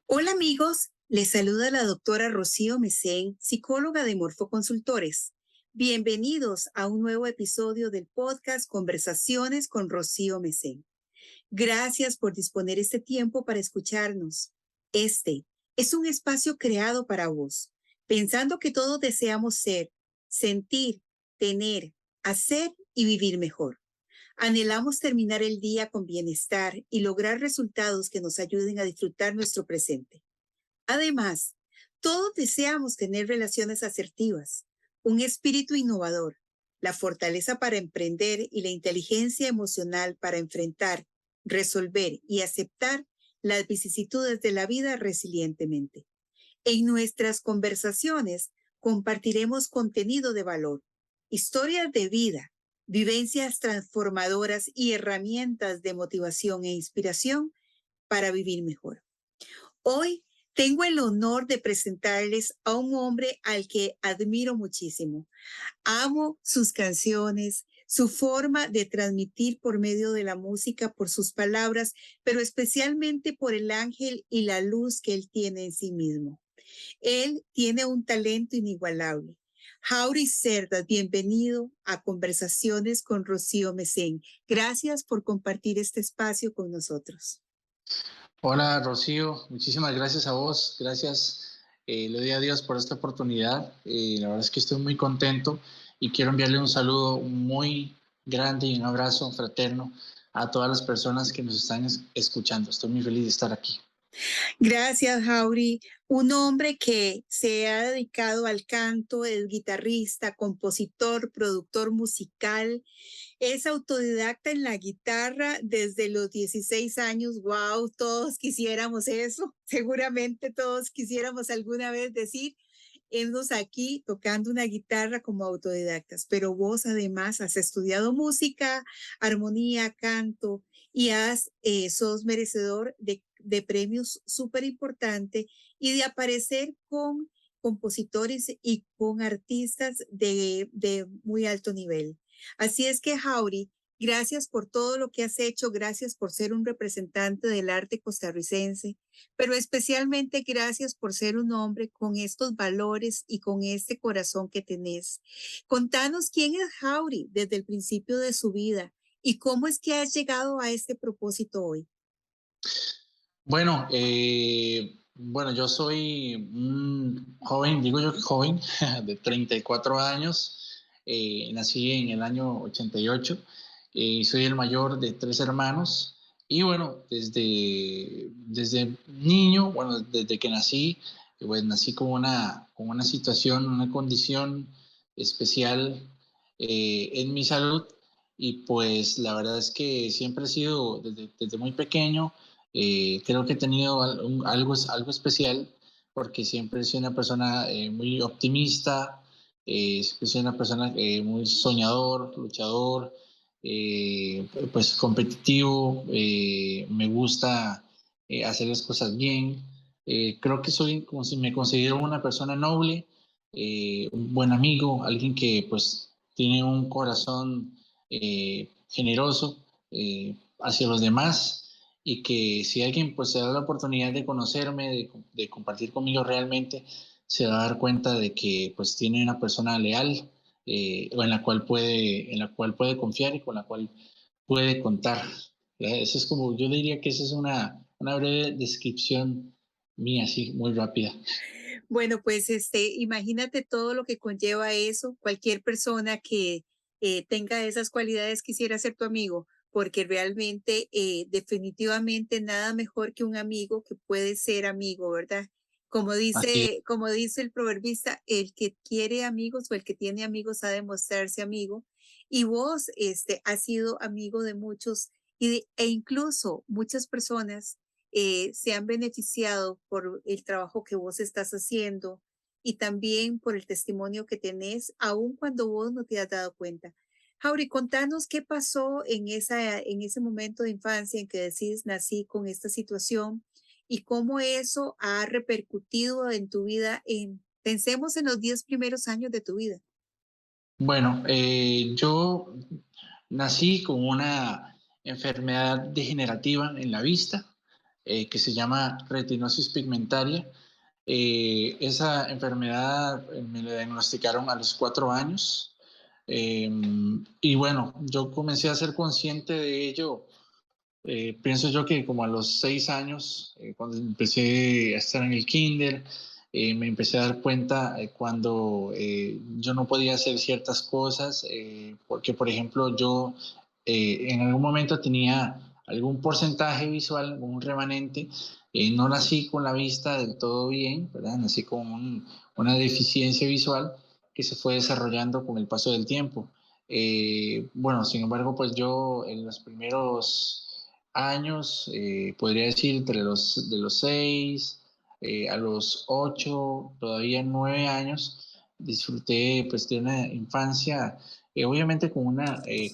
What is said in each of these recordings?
Hola amigos, les saluda la doctora Rocío Mesén, psicóloga de Morfoconsultores. Bienvenidos a un nuevo episodio del podcast Conversaciones con Rocío Mesén. Gracias por disponer este tiempo para escucharnos. Este es un espacio creado para vos, pensando que todos deseamos ser, sentir, tener, hacer y vivir mejor. Anhelamos terminar el día con bienestar y lograr resultados que nos ayuden a disfrutar nuestro presente. Además, todos deseamos tener relaciones asertivas, un espíritu innovador, la fortaleza para emprender y la inteligencia emocional para enfrentar, resolver y aceptar las vicisitudes de la vida resilientemente. En nuestras conversaciones compartiremos contenido de valor, historias de vida, vivencias transformadoras y herramientas de motivación e inspiración para vivir mejor. Hoy tengo el honor de presentarles a un hombre al que admiro muchísimo. Amo sus canciones, su forma de transmitir por medio de la música, por sus palabras, pero especialmente por el ángel y la luz que él tiene en sí mismo. Él tiene un talento inigualable. Jaury Cerdas, bienvenido a Conversaciones con Rocío Mesén. Gracias por compartir este espacio con nosotros. Hola Rocío, muchísimas gracias a vos, gracias, le doy a Dios por esta oportunidad, la verdad es que estoy muy contento y quiero enviarle un saludo muy grande y un abrazo fraterno a todas las personas que nos están escuchando. Estoy muy feliz de estar aquí. Gracias, Jaury. Un hombre que se ha dedicado al canto, es guitarrista, compositor, productor musical, es autodidacta en la guitarra desde los 16 años. Wow, todos quisiéramos eso. Seguramente todos quisiéramos alguna vez decir, hemos aquí tocando una guitarra como autodidactas, pero vos además has estudiado música, armonía, canto y sos merecedor de premios súper importantes y de aparecer con compositores y con artistas de muy alto nivel. Así es que, Jaury, gracias por todo lo que has hecho, gracias por ser un representante del arte costarricense, pero especialmente gracias por ser un hombre con estos valores y con este corazón que tenés. Contanos quién es Jaury desde el principio de su vida y cómo es que has llegado a este propósito hoy. Bueno, yo soy un joven, digo yo que joven, de 34 años, nací en el año 88 y soy el mayor de 3 hermanos. Y bueno, desde niño, bueno, desde que nací, pues nací con una situación, una condición especial en mi salud. Y pues la verdad es que siempre he sido, desde muy pequeño, creo que he tenido algo especial porque siempre soy una persona muy optimista, siempre soy una persona muy soñador, luchador, pues competitivo, me gusta hacer las cosas bien. Creo que soy, como si me considero una persona noble, un buen amigo, alguien que pues tiene un corazón generoso hacia los demás y que si alguien pues se da la oportunidad de conocerme, de compartir conmigo realmente, se va a dar cuenta de que pues tiene una persona leal o en la cual puede confiar y con la cual puede contar. Eso es como, yo diría que esa es una breve descripción mía, así, muy rápida. Bueno, pues imagínate todo lo que conlleva eso. Cualquier persona que tenga esas cualidades quisiera ser tu amigo, porque realmente, definitivamente nada mejor que un amigo que puede ser amigo, ¿verdad? Así Como dice el proverbista, el que quiere amigos o el que tiene amigos ha de mostrarse amigo. Y vos, has sido amigo de muchos e incluso muchas personas se han beneficiado por el trabajo que vos estás haciendo y también por el testimonio que tenés, aun cuando vos no te has dado cuenta. Jauri, contanos qué pasó en ese momento de infancia en que decís nací con esta situación y cómo eso ha repercutido en tu vida Pensemos en los 10 primeros años de tu vida. Bueno, yo nací con una enfermedad degenerativa en la vista que se llama retinosis pigmentaria. Esa enfermedad me la diagnosticaron a los 4 años. Y bueno, yo comencé a ser consciente de ello. Pienso yo que como a los 6 años, cuando empecé a estar en el kinder, me empecé a dar cuenta cuando yo no podía hacer ciertas cosas, porque por ejemplo yo en algún momento tenía algún porcentaje visual, un remanente, no nací con la vista del todo bien, ¿verdad? Nací con una deficiencia visual que se fue desarrollando con el paso del tiempo. Bueno, sin embargo, pues yo en los primeros años, podría decir de los 6 a los 8, todavía 9 años, disfruté pues de una infancia, obviamente con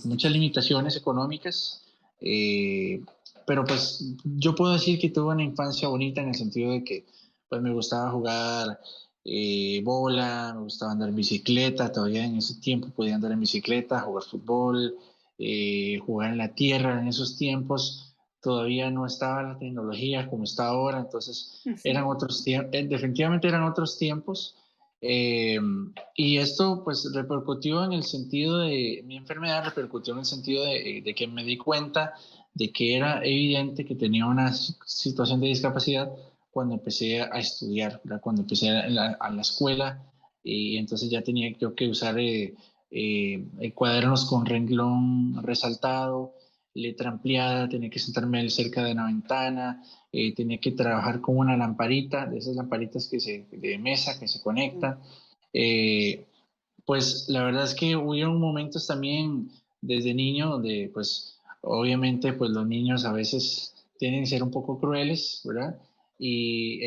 muchas limitaciones económicas, eh, pero pues yo puedo decir que tuve una infancia bonita en el sentido de que pues me gustaba jugar bola, me gustaba andar en bicicleta, todavía en ese tiempo podía andar en bicicleta, jugar fútbol, jugar en la tierra en esos tiempos. Todavía no estaba la tecnología como está ahora, entonces eran Ujú. otros tiempos, definitivamente eran otros tiempos. eh, y esto pues repercutió en el sentido de, mi enfermedad repercutió en el sentido de que me di cuenta de que era evidente que tenía una situación de discapacidad cuando empecé a estudiar, ¿verdad? Cuando empecé a la escuela, y entonces ya tenía yo que usar cuadernos con renglón resaltado, letra ampliada, tenía que sentarme cerca de una ventana, tenía que trabajar con una lamparita, de esas lamparitas de mesa que se conectan. Eh, pues la verdad es que hubo momentos también desde niño donde pues obviamente pues los niños a veces tienen que ser un poco crueles, ¿verdad? Y,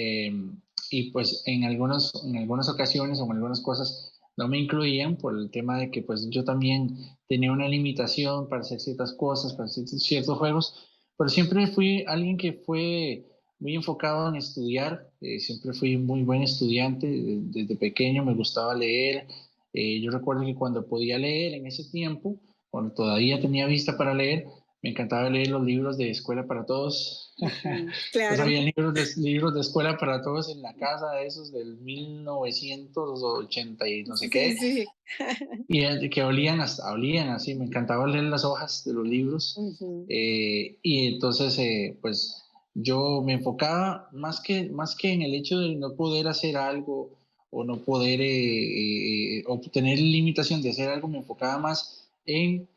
pues en algunas ocasiones o en algunas cosas no me incluían por el tema de que pues yo también tenía una limitación para hacer ciertas cosas, para hacer ciertos juegos, pero siempre fui alguien que fue muy enfocado en estudiar, siempre fui muy buen estudiante, desde pequeño me gustaba leer. Yo recuerdo que cuando podía leer en ese tiempo, cuando todavía tenía vista para leer, me encantaba leer los libros de Escuela para Todos. Ujú. Pues Claro. había libros de Escuela para Todos en la casa, de esos del 1980 y no sé Sí, qué, sí. y que olían así, me encantaba leer las hojas de los libros. Ujú. Y entonces, pues yo me enfocaba más que en el hecho de no poder hacer algo o no poder o tener limitación de hacer algo, me enfocaba más en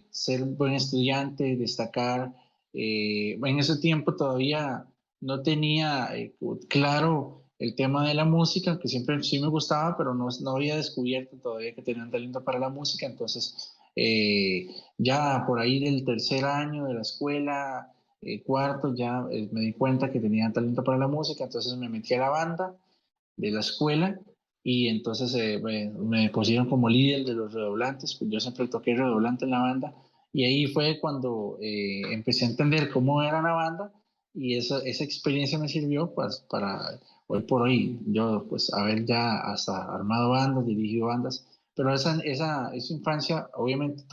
ser buen estudiante, destacar. En ese tiempo todavía no tenía claro el tema de la música, que siempre sí me gustaba, pero no había descubierto todavía que tenía un talento para la música. Entonces, ya por ahí del tercer año de la escuela, cuarto, ya me di cuenta que tenía talento para la música, entonces me metí a la banda de la escuela y entonces me pusieron como líder de los redoblantes, pues yo siempre toqué redoblante en la banda y ahí fue cuando empecé a entender cómo era la banda y esa experiencia me sirvió pues, para hoy por hoy yo pues haber ya hasta armado bandas, dirigido bandas, pero esa infancia obviamente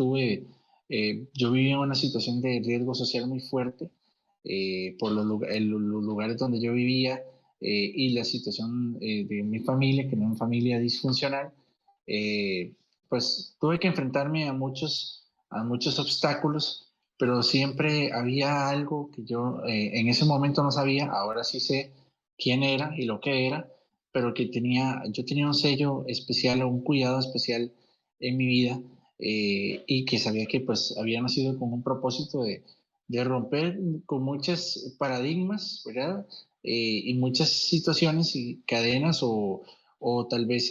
yo viví en una situación de riesgo social muy fuerte por los lugares donde yo vivía y la situación de mi familia, que no es una familia disfuncional, pues tuve que enfrentarme a muchos obstáculos, pero siempre había algo que yo en ese momento no sabía, ahora sí sé quién era y lo que era, pero yo tenía un sello especial o un cuidado especial en mi vida y que sabía que pues había nacido con un propósito de romper con muchos paradigmas, ¿verdad? Y muchas situaciones y cadenas o tal vez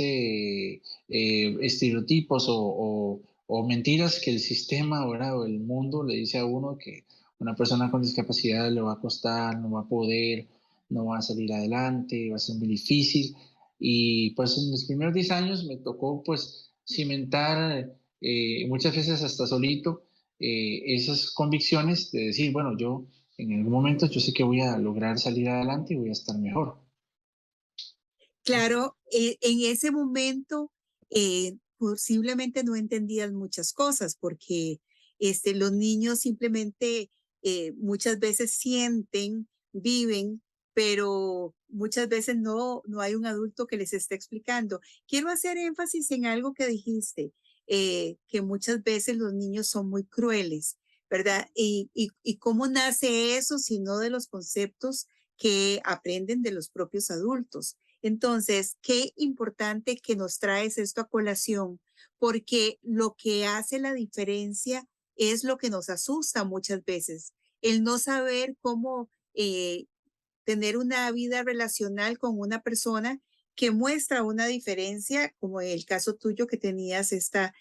estereotipos o mentiras que el sistema ¿verdad? O el mundo le dice a uno que una persona con discapacidad le va a costar, no va a poder, no va a salir adelante, va a ser muy difícil. Y pues en mis primeros 10 años me tocó pues cimentar muchas veces hasta solito esas convicciones de decir, bueno, yo en algún momento yo sé que voy a lograr salir adelante y voy a estar mejor. Claro, en ese momento posiblemente no entendías muchas cosas porque los niños simplemente muchas veces sienten, viven, pero muchas veces no hay un adulto que les esté explicando. Quiero hacer énfasis en algo que dijiste, que muchas veces los niños son muy crueles, ¿verdad? Y cómo nace eso, sino de los conceptos que aprenden de los propios adultos. Entonces, qué importante que nos traes esto a colación, porque lo que hace la diferencia es lo que nos asusta muchas veces, el no saber cómo tener una vida relacional con una persona que muestra una diferencia, como en el caso tuyo que tenías esta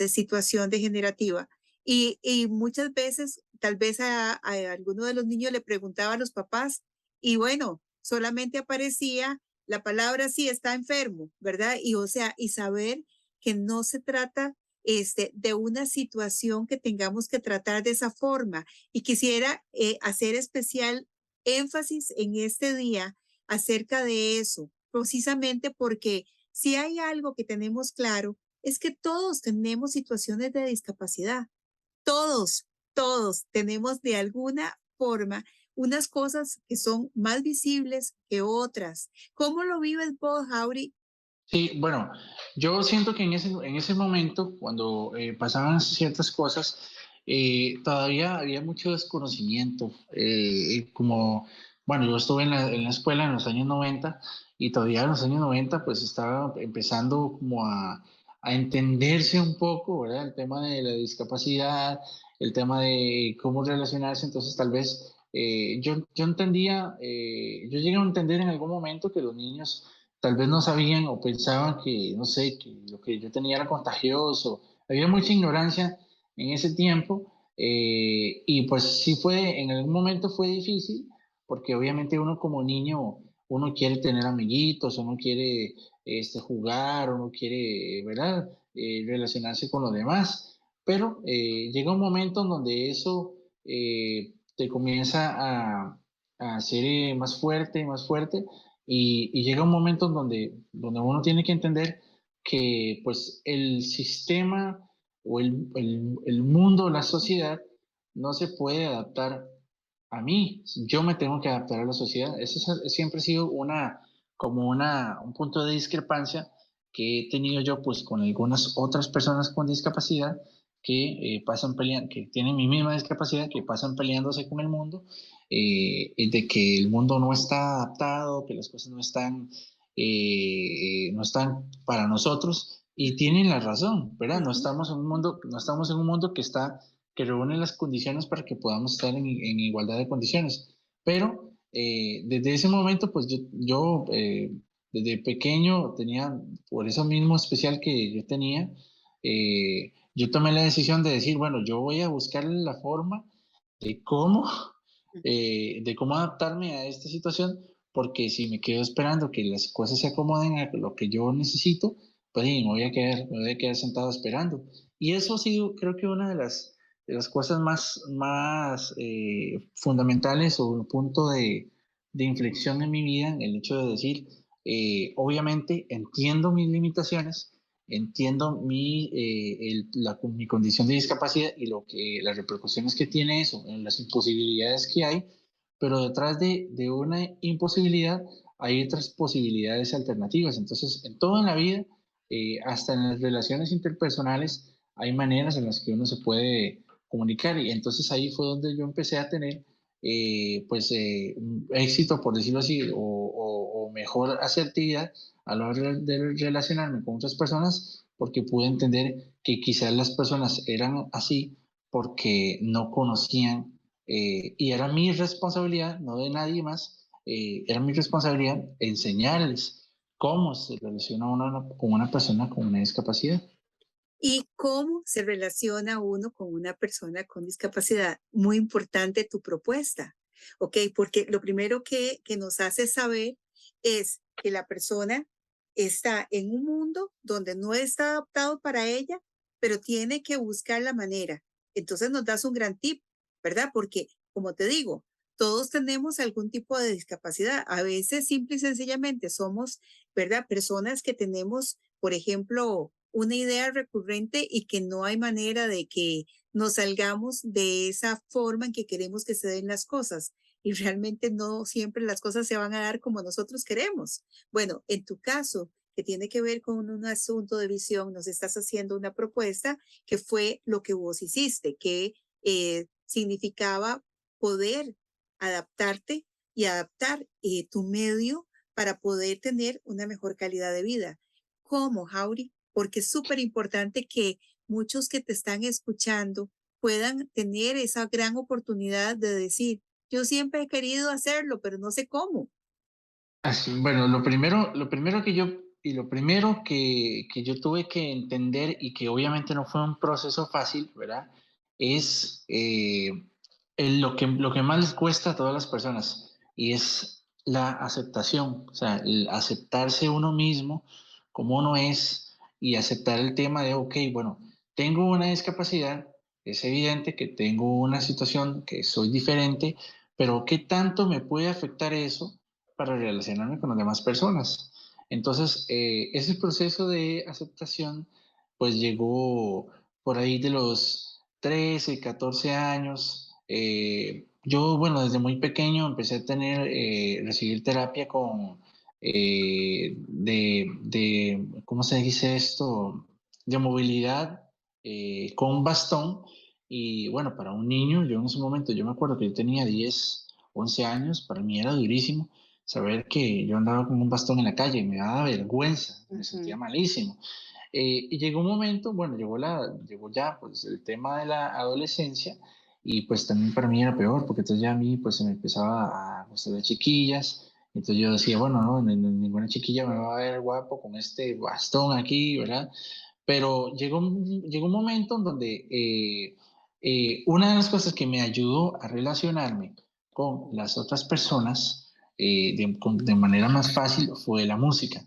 situación degenerativa. Y muchas veces, tal vez a alguno de los niños le preguntaba a los papás y bueno, solamente aparecía la palabra sí está enfermo, ¿verdad? Y o sea, y saber que no se trata de una situación que tengamos que tratar de esa forma. Y quisiera hacer especial énfasis en este día acerca de eso, precisamente porque si hay algo que tenemos claro, es que todos tenemos situaciones de discapacidad. Todos, todos tenemos de alguna forma unas cosas que son más visibles que otras. ¿Cómo lo vives vos, Jauri? Sí, bueno, yo siento que en ese momento, cuando pasaban ciertas cosas, todavía había mucho desconocimiento. Como, bueno, yo estuve en la escuela en los años 90 y todavía en los años 90 pues estaba empezando como a entenderse un poco, ¿verdad? El tema de la discapacidad, el tema de cómo relacionarse, entonces tal vez yo entendía, yo llegué a entender en algún momento que los niños tal vez no sabían o pensaban que, no sé, que lo que yo tenía era contagioso. Había mucha ignorancia en ese tiempo y pues sí fue, en algún momento fue difícil porque obviamente uno como niño, uno quiere tener amiguitos, uno quiere jugar, uno quiere, ¿verdad? Relacionarse con los demás, pero llega un momento en donde eso te comienza a ser más fuerte y llega un momento en donde uno tiene que entender que pues el sistema o el mundo, la sociedad, no se puede adaptar a mí. Yo me tengo que adaptar a la sociedad. Siempre ha sido un punto de discrepancia que he tenido yo pues con algunas otras personas con discapacidad que pasan peleando, que tienen mi misma discapacidad, que pasan peleándose con el mundo de que el mundo no está adaptado, que las cosas no están para nosotros y tienen la razón, ¿verdad? Ujú. No estamos en un mundo que reúne las condiciones para que podamos estar en igualdad de condiciones. Pero desde ese momento, pues desde pequeño tenía, por eso mismo especial que yo tenía, yo tomé la decisión de decir, bueno, yo voy a buscar la forma de cómo de cómo adaptarme a esta situación, porque si me quedo esperando que las cosas se acomoden a lo que yo necesito, pues sí, me voy a quedar sentado esperando. Y eso ha sido, creo que una de las cosas más fundamentales o un punto de inflexión en mi vida, el hecho de decir, obviamente entiendo mis limitaciones, entiendo mi condición de discapacidad y las repercusiones que tiene eso, en las imposibilidades que hay, pero detrás de una imposibilidad hay otras posibilidades alternativas. Entonces, en toda la vida, hasta en las relaciones interpersonales, hay maneras en las que uno se puede comunicar y entonces ahí fue donde yo empecé a tener un éxito, por decirlo así, o mejor asertividad a la hora de relacionarme con otras personas porque pude entender que quizás las personas eran así porque no conocían y era mi responsabilidad, no de nadie más, era mi responsabilidad enseñarles cómo se relaciona uno con una persona con una discapacidad. ¿Y cómo se relaciona uno con una persona con discapacidad? Muy importante tu propuesta, ¿ok? Porque lo primero que nos hace saber es que la persona está en un mundo donde no está adaptado para ella, pero tiene que buscar la manera. Entonces nos das un gran tip, ¿verdad? Porque, como te digo, Todos tenemos algún tipo de discapacidad. A veces simple y sencillamente somos, ¿verdad? Personas que tenemos, por ejemplo, una idea recurrente y que no hay manera de que nos salgamos de esa forma en que queremos que se den las cosas. Y realmente no siempre las cosas se van a dar como nosotros queremos. Bueno, en tu caso, que tiene que ver con un asunto de visión, nos estás haciendo una propuesta que fue lo que vos hiciste, que significaba poder adaptarte y adaptar tu medio para poder tener una mejor calidad de vida. ¿Cómo, Jauri? Porque es súper importante que muchos que te están escuchando puedan tener esa gran oportunidad de decir, yo siempre he querido hacerlo, pero no sé cómo. Bueno, lo primero que yo y lo primero que yo tuve que entender y que obviamente no fue un proceso fácil, ¿verdad? Es lo que más les cuesta a todas las personas y es la aceptación, o sea, el aceptarse uno mismo como uno es y aceptar el tema de, ok, bueno, tengo una discapacidad, es evidente que tengo una situación que soy diferente, pero ¿qué tanto me puede afectar eso para relacionarme con las demás personas? Entonces, ese proceso de aceptación, pues llegó por ahí de los 13, 14 años. Yo, bueno, desde muy pequeño empecé a recibir terapia ¿cómo se dice esto? De movilidad con bastón. Y bueno, para un niño, yo en ese momento, yo me acuerdo que yo tenía 10, 11 años, para mí era durísimo saber que yo andaba con un bastón en la calle, me daba vergüenza, me sentía Ujú. malísimo. Y llegó un momento, bueno, llegó ya pues el tema de la adolescencia y pues también para mí era peor porque entonces ya a mí pues se me empezaba a gustar de chiquillas, entonces yo decía, bueno, no, ninguna chiquilla me va a ver guapo con este bastón aquí, ¿verdad? Pero llegó un momento en donde una de las cosas que me ayudó a relacionarme con las otras personas de manera más fácil fue la música.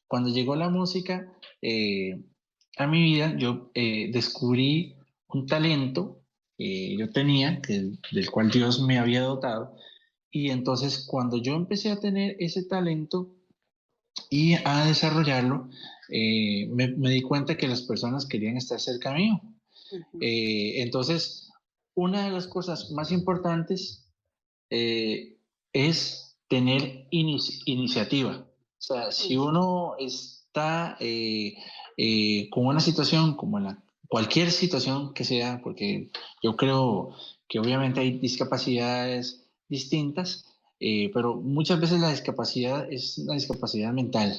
Cuando llegó la música a mi vida, yo descubrí un talento que yo tenía, del cual Dios me había dotado, y entonces cuando yo empecé a tener ese talento, y a desarrollarlo, me di cuenta que las personas querían estar cerca mío. Ujú. Entonces, una de las cosas más importantes es tener iniciativa. O sea, si Ujú. uno está con una situación como cualquier situación que sea, porque yo creo que obviamente hay discapacidades distintas, pero muchas veces la discapacidad es una discapacidad mental,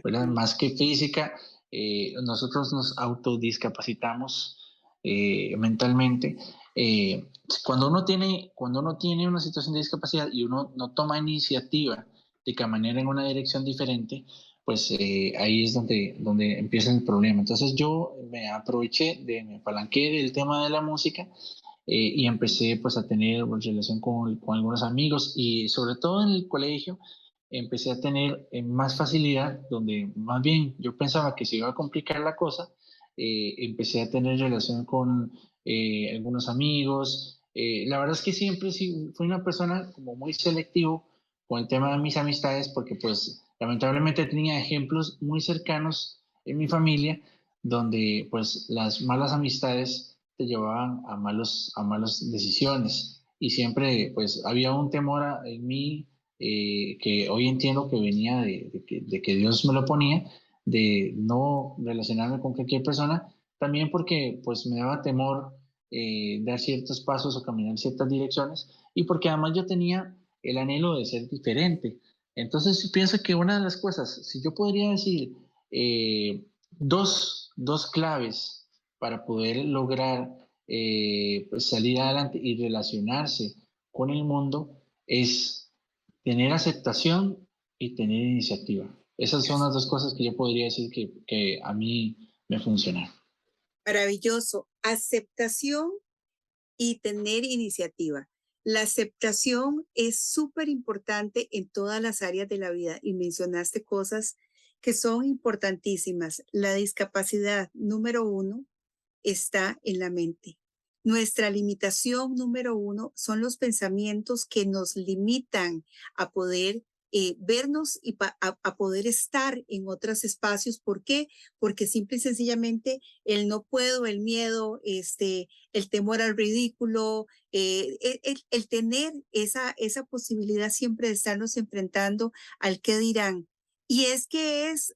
¿verdad? Ujú. Más que física, nosotros nos autodiscapacitamos mentalmente. Cuando uno tiene una situación de discapacidad y uno no toma iniciativa de caminar en una dirección diferente, pues ahí es donde empieza el problema. Entonces yo me apalanqué del tema de la música y empecé pues a tener pues, relación con algunos amigos y sobre todo en el colegio empecé a tener más facilidad, donde más bien yo pensaba que se iba a complicar la cosa, empecé a tener relación con algunos amigos. La verdad es que siempre sí, fui una persona como muy selectivo con el tema de mis amistades, porque pues lamentablemente tenía ejemplos muy cercanos en mi familia, donde pues las malas amistades te llevaban a malas decisiones. Y siempre pues había un temor en mí que hoy entiendo que venía de que Dios me lo ponía, de no relacionarme con cualquier persona, también porque pues me daba temor dar ciertos pasos o caminar en ciertas direcciones y porque además yo tenía el anhelo de ser diferente. Entonces pienso que una de las cosas, si yo podría decir dos claves para poder lograr pues salir adelante y relacionarse con el mundo, es tener aceptación y tener iniciativa. Esas son las dos cosas que yo podría decir que a mí me funcionaron. Maravilloso. Aceptación y tener iniciativa. La aceptación es súper importante en todas las áreas de la vida y mencionaste cosas que son importantísimas. La discapacidad número uno está en la mente. Nuestra limitación número uno son los pensamientos que nos limitan a poder vernos y a poder estar en otros espacios. ¿Por qué? Porque simple y sencillamente el no puedo, el miedo, el temor al ridículo, el tener esa posibilidad siempre de estarnos enfrentando al qué dirán. Y es que es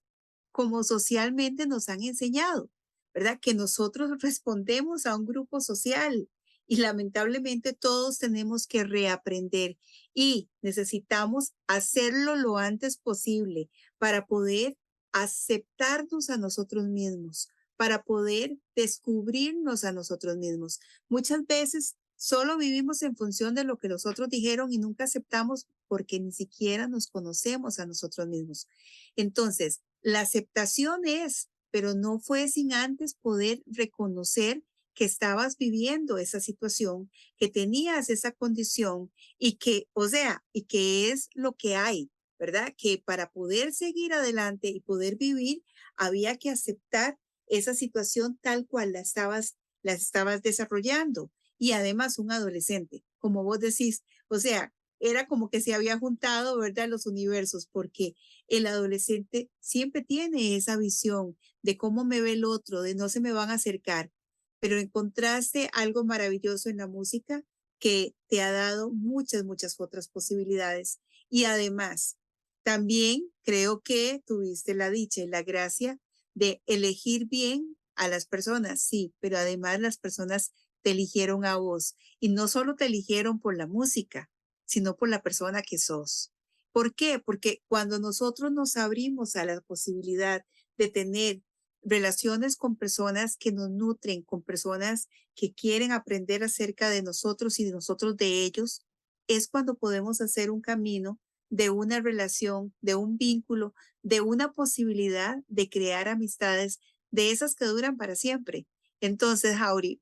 como socialmente nos han enseñado, ¿verdad? Que nosotros respondemos a un grupo social y lamentablemente todos tenemos que reaprender y necesitamos hacerlo lo antes posible para poder aceptarnos a nosotros mismos, para poder descubrirnos a nosotros mismos. Muchas veces solo vivimos en función de lo que los otros dijeron y nunca aceptamos porque ni siquiera nos conocemos a nosotros mismos. Entonces, la aceptación es, pero no fue sin antes poder reconocer que estabas viviendo esa situación, que tenías esa condición y que, o sea, y que es lo que hay, ¿verdad? Que para poder seguir adelante y poder vivir, había que aceptar esa situación tal cual la estabas desarrollando. Y además un adolescente, como vos decís, o sea, era como que se había juntado, ¿verdad? Los universos, porque el adolescente siempre tiene esa visión de cómo me ve el otro, de no se me van a acercar, pero encontraste algo maravilloso en la música que te ha dado muchas, muchas otras posibilidades. Y además, también creo que tuviste la dicha y la gracia de elegir bien a las personas, sí, pero además las personas te eligieron a vos y no solo te eligieron por la música, sino por la persona que sos. ¿Por qué? Porque cuando nosotros nos abrimos a la posibilidad de tener relaciones con personas que nos nutren, con personas que quieren aprender acerca de nosotros y de nosotros de ellos, es cuando podemos hacer un camino de una relación, de un vínculo, de una posibilidad de crear amistades de esas que duran para siempre. Entonces, Jauri,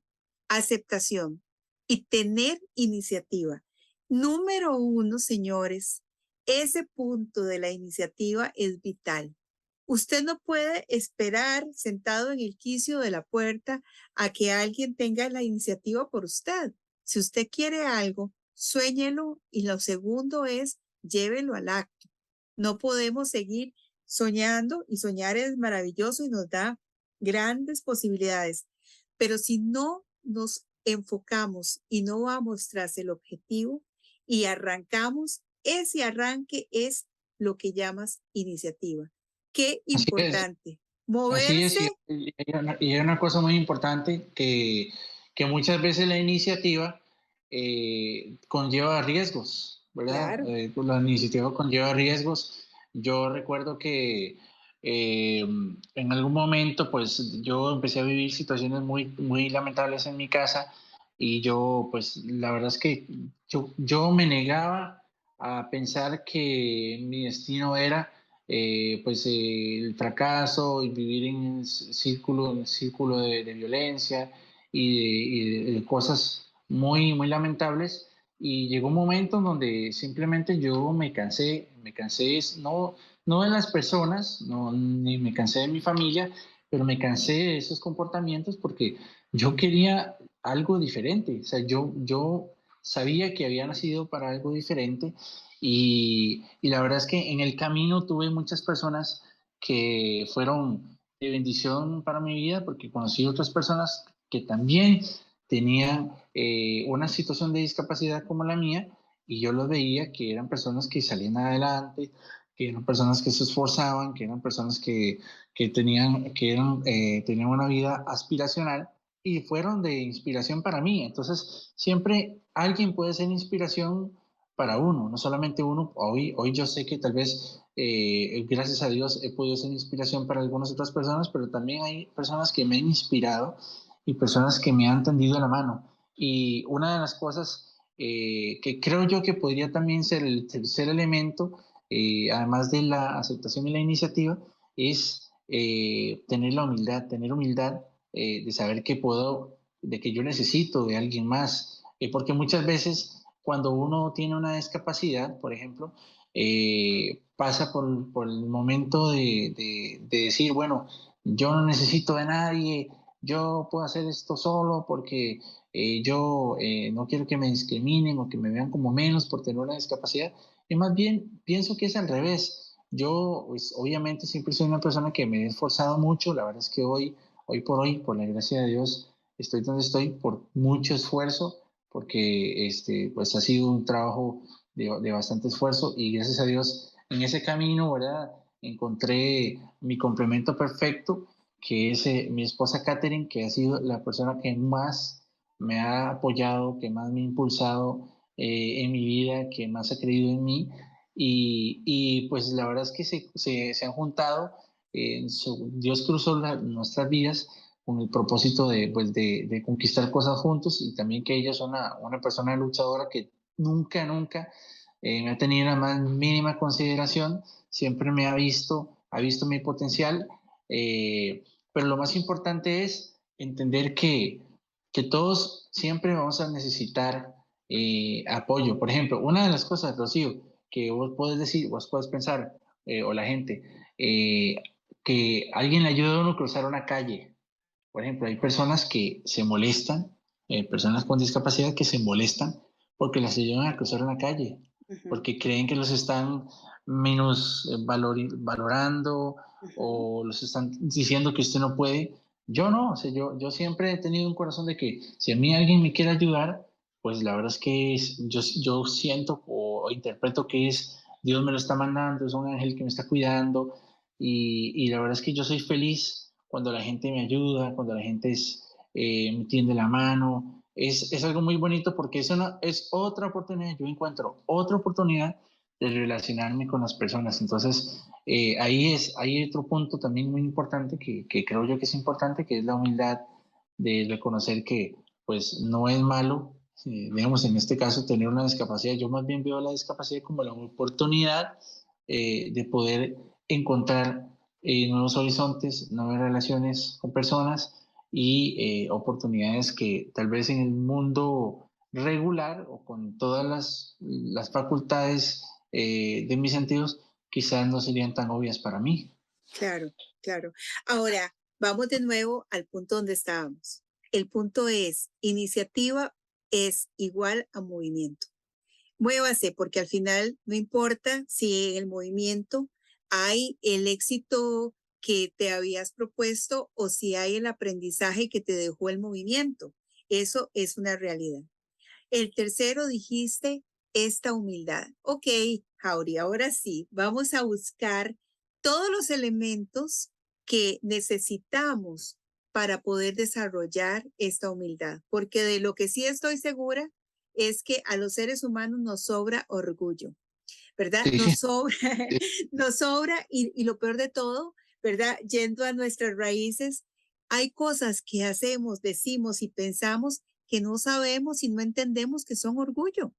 aceptación y tener iniciativa. Número uno, señores, ese punto de la iniciativa es vital. Usted no puede esperar sentado en el quicio de la puerta a que alguien tenga la iniciativa por usted. Si usted quiere algo, suéñelo y lo segundo es llévelo al acto. No podemos seguir soñando y soñar es maravilloso y nos da grandes posibilidades. Pero si no nos enfocamos y no vamos tras el objetivo y arrancamos, ese arranque es lo que llamas iniciativa. Qué Así es, importante. así Moverse, es. Y hay una cosa muy importante que muchas veces la iniciativa conlleva riesgos, ¿verdad? claro, La iniciativa conlleva riesgos. Yo recuerdo que en algún momento, pues yo empecé a vivir situaciones muy, muy lamentables en mi casa y yo, pues la verdad es que yo me negaba a pensar que mi destino era el fracaso y vivir en un círculo de violencia y de cosas muy, muy lamentables. Y llegó un momento en donde simplemente yo me cansé no, no de las personas, no, ni me cansé de mi familia, pero me cansé de esos comportamientos porque yo quería algo diferente. O sea, yo sabía que había nacido para algo diferente y la verdad es que en el camino tuve muchas personas que fueron de bendición para mi vida porque conocí otras personas que también tenían una situación de discapacidad como la mía y yo lo veía que eran personas que salían adelante, que eran personas que se esforzaban, que eran personas tenían una vida aspiracional y fueron de inspiración para mí. Entonces, siempre alguien puede ser inspiración para uno, no solamente uno. Hoy yo sé que tal vez, gracias a Dios, he podido ser inspiración para algunas otras personas, pero también hay personas que me han inspirado y personas que me han tendido la mano. Y una de las cosas que creo yo que podría también ser el tercer elemento, además de la aceptación y la iniciativa, es tener humildad de saber que puedo, de que yo necesito de alguien más, porque muchas veces cuando uno tiene una discapacidad, por ejemplo, pasa por el momento de decir, bueno, yo no necesito de nadie, yo puedo hacer esto solo porque yo no quiero que me discriminen o que me vean como menos por tener una discapacidad. Y más bien pienso que es al revés. Yo, pues, obviamente siempre soy una persona que me he esforzado mucho. La verdad es que hoy por hoy, por la gracia de Dios, estoy donde estoy por mucho esfuerzo, porque pues ha sido un trabajo de bastante esfuerzo y gracias a Dios en ese camino, ¿verdad? Encontré mi complemento perfecto, que es mi esposa Catherine, que ha sido la persona que más me ha apoyado, que más me ha impulsado en mi vida, que más ha creído en mí. Y pues la verdad es que se han juntado, Dios cruzó nuestras vidas con el propósito pues de conquistar cosas juntos y también que ella es una persona luchadora que nunca me ha tenido la más mínima consideración, siempre ha visto mi potencial, pero lo más importante es entender que todos siempre vamos a necesitar apoyo. Por ejemplo, una de las cosas, Rocío, que vos puedes decir, vos puedes pensar, o la gente, que alguien le ayude a uno a cruzar una calle. Por ejemplo, hay personas que se molestan, personas con discapacidad que se molestan porque las ayudan a cruzar una calle, Ujú, porque creen que los están menos valorando ujú. o los están diciendo que usted no puede. Yo no, o sea, yo siempre he tenido un corazón de que si a mí alguien me quiere ayudar, pues la verdad es que yo siento o interpreto que es Dios me lo está mandando, es un ángel que me está cuidando y la verdad es que yo soy feliz cuando la gente me ayuda, cuando la gente me tiende la mano. Es algo muy bonito porque es otra oportunidad, yo encuentro otra oportunidad de relacionarme con las personas. Entonces, hay otro punto también muy importante que creo yo que es importante, que es la humildad de reconocer que pues no es malo, digamos en este caso, tener una discapacidad. Yo más bien veo la discapacidad como la oportunidad de poder encontrar nuevos horizontes, nuevas relaciones con personas y oportunidades que tal vez en el mundo regular o con todas las facultades de mis sentidos quizás no serían tan obvias para mí. Claro, claro. Ahora, vamos de nuevo al punto donde estábamos. El punto es, iniciativa es igual a movimiento. Muévase, porque al final no importa si en el movimiento hay el éxito que te habías propuesto o si hay el aprendizaje que te dejó el movimiento. Eso es una realidad. El tercero dijiste esta humildad. Ok, Jauri, ahora sí, vamos a buscar todos los elementos que necesitamos para poder desarrollar esta humildad, porque de lo que sí estoy segura es que a los seres humanos nos sobra orgullo, ¿verdad? Sí, Nos sobra, nos sobra y lo peor de todo, ¿verdad? Yendo a nuestras raíces, hay cosas que hacemos, decimos y pensamos que no sabemos y no entendemos que son orgullo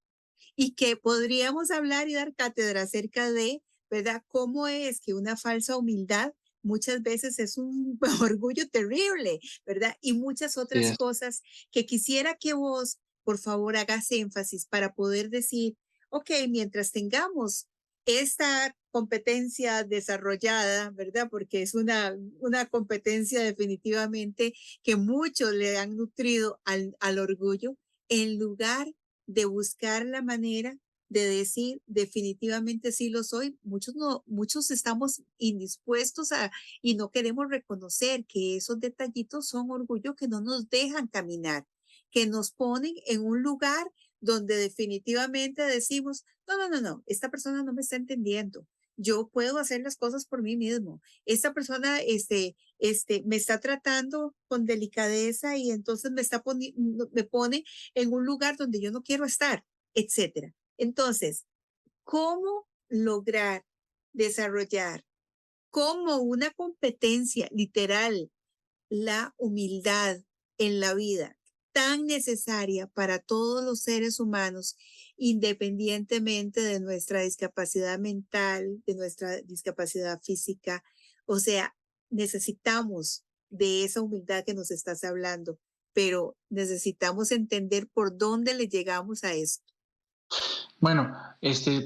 y que podríamos hablar y dar cátedra acerca de, ¿verdad? Cómo es que una falsa humildad muchas veces es un orgullo terrible, ¿verdad? Y muchas sí otras es. cosas que quisiera que vos, por favor, hagas énfasis para poder decir, ok, mientras tengamos esta competencia desarrollada, ¿verdad? Porque es una competencia definitivamente que muchos le han nutrido al orgullo, en lugar de buscar la manera de decir definitivamente sí lo soy. Muchos no, muchos estamos indispuestos a y no queremos reconocer que esos detallitos son orgullo que no nos dejan caminar, que nos ponen en un lugar donde definitivamente decimos, no, esta persona no me está entendiendo. Yo puedo hacer las cosas por mí mismo. Esta persona, me está tratando con delicadeza y entonces me pone en un lugar donde yo no quiero estar, etcétera. Entonces, ¿cómo lograr desarrollar como una competencia literal la humildad en la vida, tan necesaria para todos los seres humanos, independientemente de nuestra discapacidad mental, de nuestra discapacidad física? O sea, necesitamos de esa humildad que nos estás hablando, pero necesitamos entender por dónde le llegamos a esto. Bueno,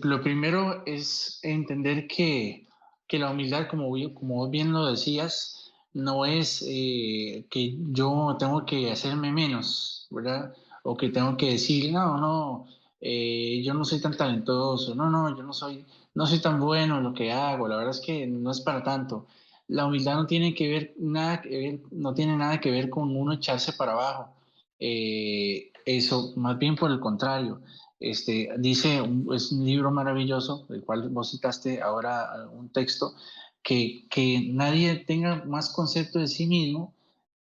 lo primero es entender que la humildad, como vos bien lo decías, no es que yo tengo que hacerme menos, ¿verdad? O que tengo que decir, no, no, yo no soy tan talentoso, no, no, yo no soy tan bueno en lo que hago, la verdad es que no es para tanto. La humildad no tiene que ver nada que ver, no tiene nada que ver con uno echarse para abajo. Eso, más bien por el contrario. Es un libro maravilloso, del cual vos citaste ahora un texto, que nadie tenga más concepto de sí mismo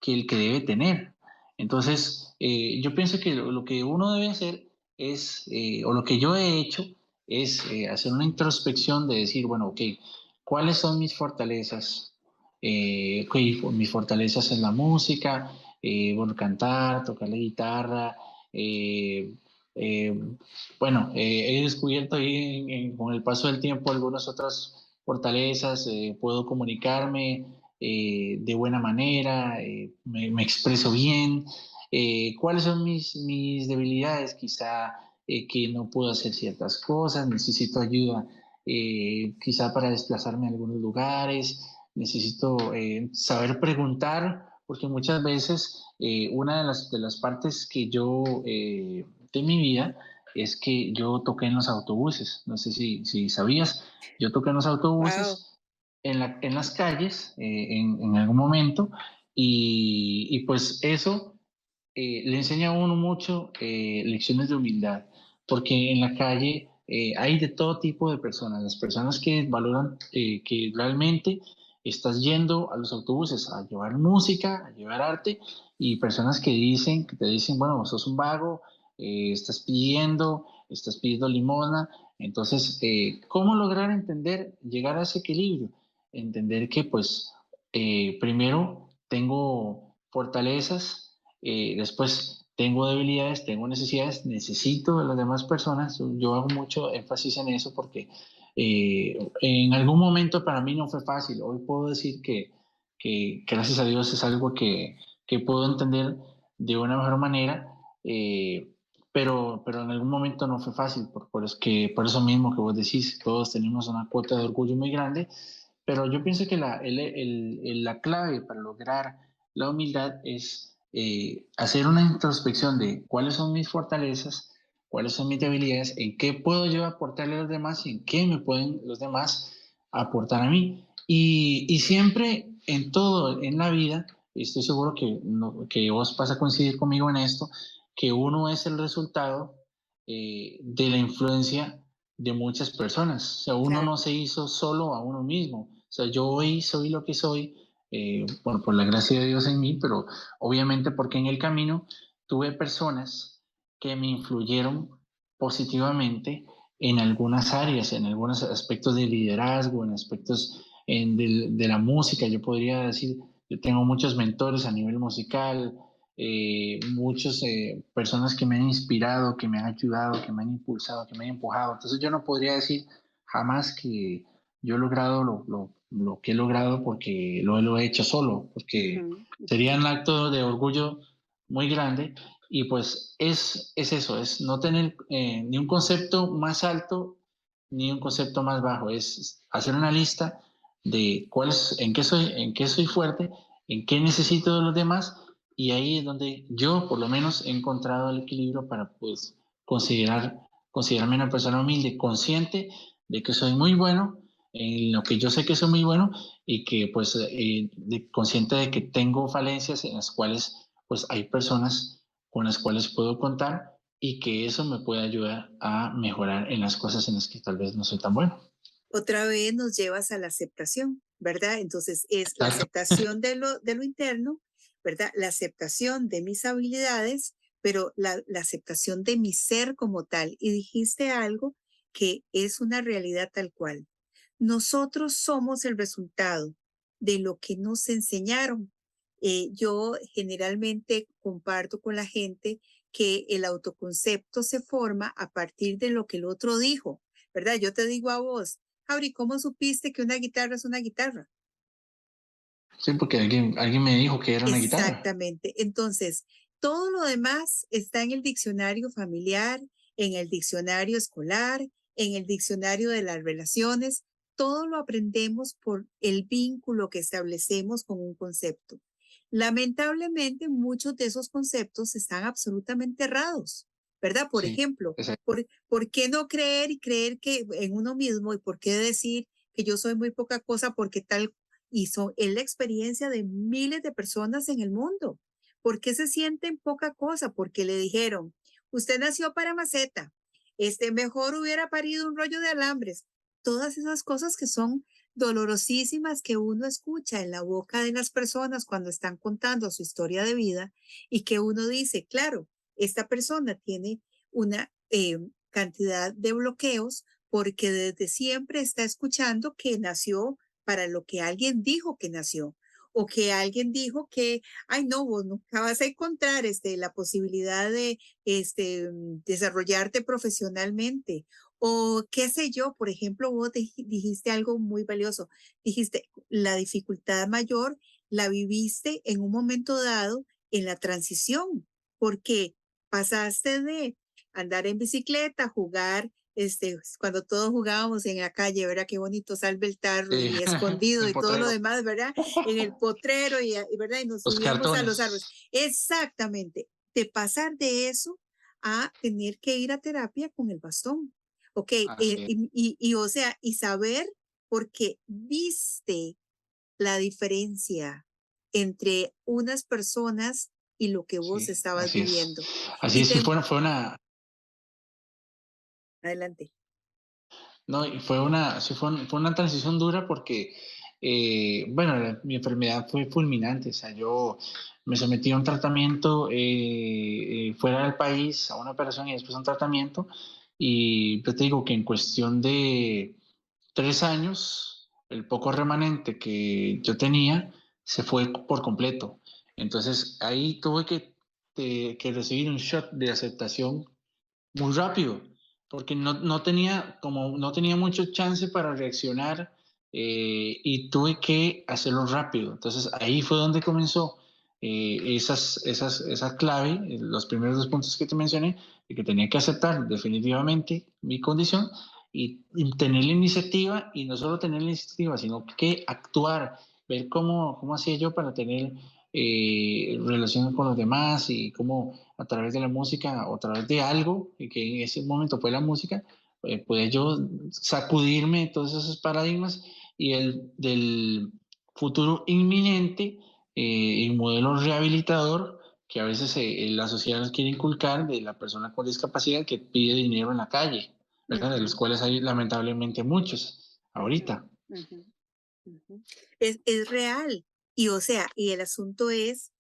que el que debe tener. Entonces, yo pienso que lo que uno debe hacer es, o lo que yo he hecho, es hacer una introspección de decir, bueno, ok, ¿cuáles son mis fortalezas? Ok, mis fortalezas en la música, bueno, cantar, tocar la guitarra, eh, eh, bueno, he descubierto ahí con el paso del tiempo algunas otras fortalezas, puedo comunicarme de buena manera, me expreso bien. ¿Cuáles son mis debilidades? Quizá que no puedo hacer ciertas cosas, necesito ayuda quizá para desplazarme a algunos lugares, necesito saber preguntar, porque muchas veces una de las partes que yo de mi vida es que yo toqué en los autobuses, no sé si sabías, yo toqué en los Wow, autobuses, en las calles, en algún momento, y pues eso le enseña a uno mucho lecciones de humildad, porque en la calle hay de todo tipo de personas, las personas que valoran que realmente estás yendo a los autobuses a llevar música, a llevar arte, y personas que te dicen, bueno, sos un vago, estás pidiendo limosna. Entonces, ¿cómo lograr entender, llegar a ese equilibrio? Entender que pues primero tengo fortalezas, después tengo debilidades, tengo necesidades, necesito de las demás personas. Yo hago mucho énfasis en eso porque en algún momento para mí no fue fácil. Hoy puedo decir que gracias a Dios es algo que puedo entender de una mejor manera, pero en algún momento no fue fácil, por eso mismo que vos decís, todos tenemos una cuota de orgullo muy grande, pero yo pienso que la clave para lograr la humildad es hacer una introspección de cuáles son mis fortalezas, cuáles son mis debilidades, en qué puedo yo aportarle a los demás y en qué me pueden los demás aportar a mí. Y siempre en todo, en la vida, estoy seguro que, que vos vas a coincidir conmigo en esto, que uno es el resultado de la influencia de muchas personas. O sea, uno claro. no se hizo solo a uno mismo. O sea, yo hoy soy lo que soy, bueno, por la gracia de Dios en mí, pero obviamente porque en el camino tuve personas que me influyeron positivamente en algunas áreas, en algunos aspectos de liderazgo, en aspectos de la música. Yo podría decir, yo tengo muchos mentores a nivel musical, muchas personas que me han inspirado, que me han ayudado, que me han impulsado, que me han empujado. Entonces yo no podría decir jamás que yo he logrado lo que he logrado porque lo he hecho solo, porque Ujú, ujú. sería un acto de orgullo muy grande. Y pues es eso, es no tener ni un concepto más alto ni un concepto más bajo, es hacer una lista de en qué soy fuerte, en qué necesito de los demás, y ahí es donde yo por lo menos he encontrado el equilibrio para pues considerarme una persona humilde, consciente de que soy muy bueno, en lo que yo sé que soy muy bueno, y que pues consciente de que tengo falencias en las cuales pues hay personas con las cuales puedo contar y que eso me puede ayudar a mejorar en las cosas en las que tal vez no soy tan bueno. Otra vez nos llevas a la aceptación, ¿verdad? Entonces es la Exacto. aceptación de lo interno, ¿verdad? La aceptación de mis habilidades, pero la aceptación de mi ser como tal. Y dijiste algo que es una realidad tal cual. Nosotros somos el resultado de lo que nos enseñaron. Yo generalmente comparto con la gente que el autoconcepto se forma a partir de lo que el otro dijo, ¿verdad? Yo te digo a vos, Jauri, ¿cómo supiste que una guitarra es una guitarra? Sí, porque alguien me dijo que era una guitarra. Exactamente. Entonces, todo lo demás está en el diccionario familiar, en el diccionario escolar, en el diccionario de las relaciones. todo lo aprendemos por el vínculo que establecemos con un concepto. Lamentablemente, muchos de esos conceptos están absolutamente errados, ¿verdad? Por Sí, ejemplo, exacto. ¿por qué no creer y creer que en uno mismo y por qué decir que yo soy muy poca cosa porque tal hizo es la experiencia de miles de personas en el mundo? ¿Por qué se sienten poca cosa? Porque le dijeron, usted nació para maceta, mejor hubiera parido un rollo de alambres. Todas esas cosas que son dolorosísimas que uno escucha en la boca de las personas cuando están contando su historia de vida y que uno dice, claro, esta persona tiene una cantidad de bloqueos porque desde siempre está escuchando que nació para lo que alguien dijo que nació o que alguien dijo que, ay no, vos nunca vas a encontrar la posibilidad de desarrollarte profesionalmente o qué sé yo, por ejemplo, vos dijiste algo muy valioso. Dijiste, la dificultad mayor la viviste en un momento dado en la transición, porque pasaste de andar en bicicleta, jugar, cuando todos jugábamos en la calle, ¿verdad? Qué bonito salve el tarro Sí, y escondido en y todo lo Potrero. demás, ¿verdad? En el potrero ¿verdad? Y nos Los subíamos a los árboles. cartones. Exactamente. De pasar de eso a tener que ir a terapia con el bastón. Ok, Así es. o sea, y saber porque viste la diferencia entre unas personas y lo que vos Sí, estabas así es. viviendo. Así Y es, y te, fue una, adelante. no, y fue una transición dura porque, bueno, mi enfermedad fue fulminante. O sea, yo me sometí a un tratamiento fuera del país, a una operación y después a un tratamiento. Y yo te digo que en cuestión de 3 años, el poco remanente que yo tenía se fue por completo. Entonces ahí tuve que recibir un shot de aceptación muy rápido, porque no tenía mucho chance para reaccionar y tuve que hacerlo rápido. Entonces ahí fue donde comenzó esa clave, los primeros 2 puntos que te mencioné, de que tenía que aceptar definitivamente mi condición y tener la iniciativa, y no solo tener la iniciativa, sino que actuar, ver cómo hacía yo para tener relación con los demás y cómo a través de la música o a través de algo, que en ese momento fue la música, pude yo sacudirme de todos esos paradigmas y del futuro inminente y modelo rehabilitador que a veces la sociedad nos quiere inculcar de la persona con discapacidad que pide dinero en la calle, ¿verdad? De los Ujú, cuales hay lamentablemente muchos ujú, ahorita. ujú, ujú. Es real. Y o sea, y el asunto es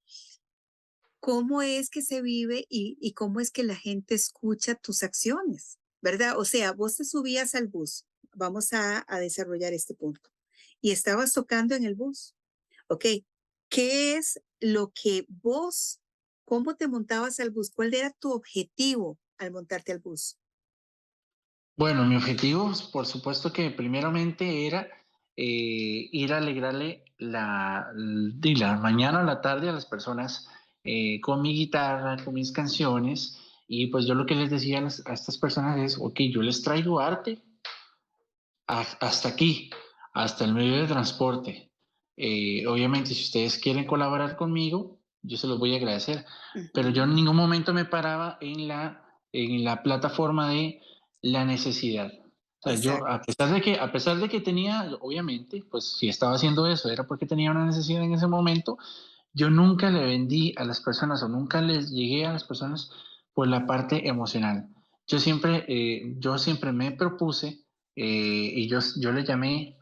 cómo es que se vive y cómo es que la gente escucha tus acciones, ¿verdad? O sea, vos te subías al bus, vamos a desarrollar este punto, y estabas tocando en el bus, ¿ok? ¿Qué es lo que vos, cómo te montabas al bus? ¿Cuál era tu objetivo al montarte al bus? Bueno, mi objetivo, por supuesto que primeramente era ir a alegrarle la mañana o la tarde a las personas con mi guitarra, con mis canciones. Y pues yo lo que les decía a estas personas es, ok, yo les traigo arte hasta aquí, hasta el medio de transporte. Obviamente, si ustedes quieren colaborar conmigo, yo se los voy a agradecer. Pero yo Ujú, en ningún momento me paraba en la plataforma de la necesidad. O sea, yo, exacto. a pesar de que tenía, obviamente, pues si estaba haciendo eso era porque tenía una necesidad en ese momento, yo nunca le vendí a las personas o nunca les llegué a las personas por la parte emocional. Yo siempre me propuse y yo le llamé,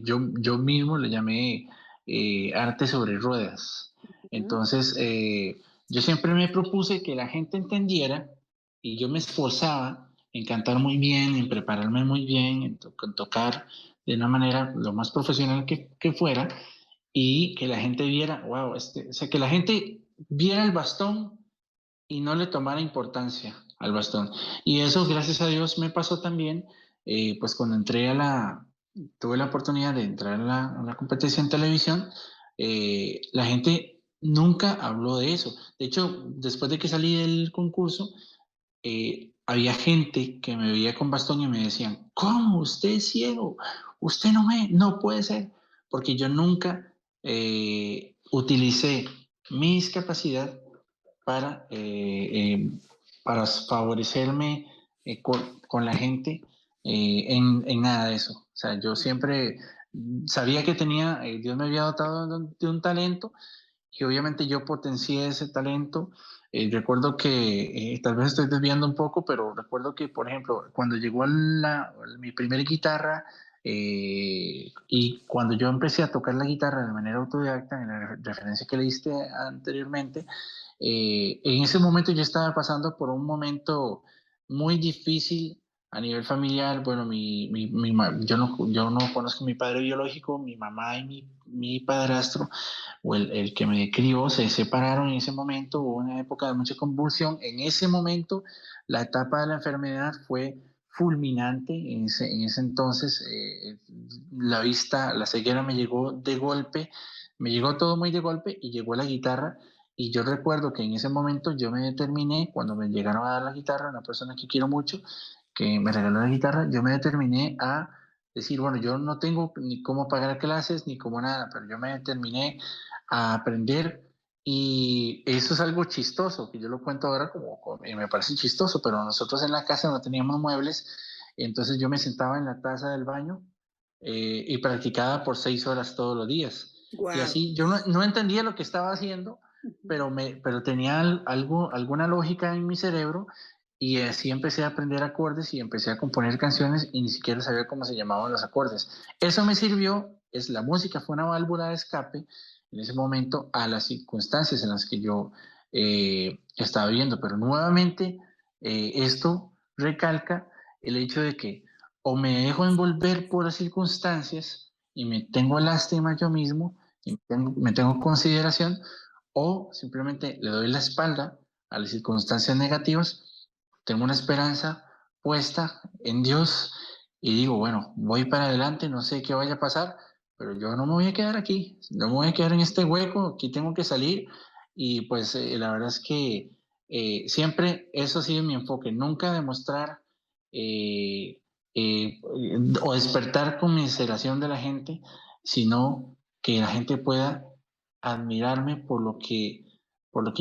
yo mismo le llamé arte sobre ruedas. Ujú, Entonces, yo siempre me propuse que la gente entendiera y yo me esforzaba en cantar muy bien, en prepararme muy bien, en tocar de una manera lo más profesional que fuera y que la gente viera, wow, o sea, que la gente viera el bastón y no le tomara importancia al bastón. Y eso, gracias a Dios, me pasó también, pues cuando tuve la oportunidad de entrar a la competencia en televisión, la gente nunca habló de eso. De hecho, después de que salí del concurso, había gente que me veía con bastón y me decían, ¿cómo? ¿Usted es ciego? usted no puede ser, porque yo nunca utilicé mi discapacidad para, para favorecerme con la gente en nada de eso. O sea, yo siempre sabía que tenía, Dios me había dotado de un talento y obviamente yo potencié ese talento. Recuerdo que, tal vez estoy desviando un poco, pero recuerdo que, por ejemplo, cuando llegó mi primera guitarra, y cuando yo empecé a tocar la guitarra de manera autodidacta, en la referencia que le diste anteriormente, en ese momento yo estaba pasando por un momento muy difícil a nivel familiar. Bueno, yo no conozco a mi padre biológico, mi mamá y mi padrastro, o el que me crió, se separaron en ese momento. Hubo una época de mucha convulsión. En ese momento, la etapa de la enfermedad fue fulminante. En ese entonces, la vista, la ceguera me llegó de golpe, me llegó todo muy de golpe y llegó la guitarra. Y yo recuerdo que en ese momento yo me determiné, cuando me llegaron a dar la guitarra, una persona que quiero mucho, que me regaló la guitarra, yo me determiné a decir, bueno, yo no tengo ni cómo pagar clases ni cómo nada, pero yo me determiné a aprender. Y eso es algo chistoso, que yo lo cuento ahora y me parece chistoso, pero nosotros en la casa no teníamos muebles, entonces yo me sentaba en la taza del baño, y practicaba por 6 horas todos los días. Y Wow. así yo no entendía lo que estaba haciendo, pero tenía alguna lógica en mi cerebro, y así empecé a aprender acordes y empecé a componer canciones y ni siquiera sabía cómo se llamaban los acordes. Eso me sirvió, la música fue una válvula de escape en ese momento a las circunstancias en las que yo estaba viviendo. Pero nuevamente, esto recalca el hecho de que o me dejo envolver por las circunstancias y me tengo lástima yo mismo y me tengo consideración, o simplemente le doy la espalda a las circunstancias negativas, tengo una esperanza puesta en Dios y digo, bueno, voy para adelante, no sé qué vaya a pasar, pero yo no me voy a quedar aquí, no me voy a quedar en este hueco, aquí tengo que salir. Y pues la verdad es que siempre eso ha sido mi enfoque, nunca demostrar eh, eh, o despertar conmiseración de la gente, sino que la gente pueda admirarme por lo que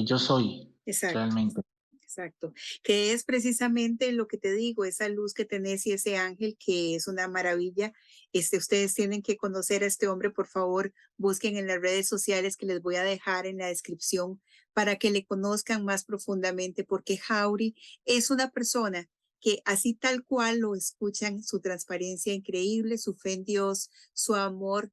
yo soy Exacto. realmente. Exacto, que es precisamente lo que te digo, esa luz que tenés y ese ángel que es una maravilla. Ustedes tienen que conocer a este hombre, por favor, busquen en las redes sociales que les voy a dejar en la descripción para que le conozcan más profundamente, porque Jauri es una persona que así tal cual lo escuchan, su transparencia increíble, su fe en Dios, su amor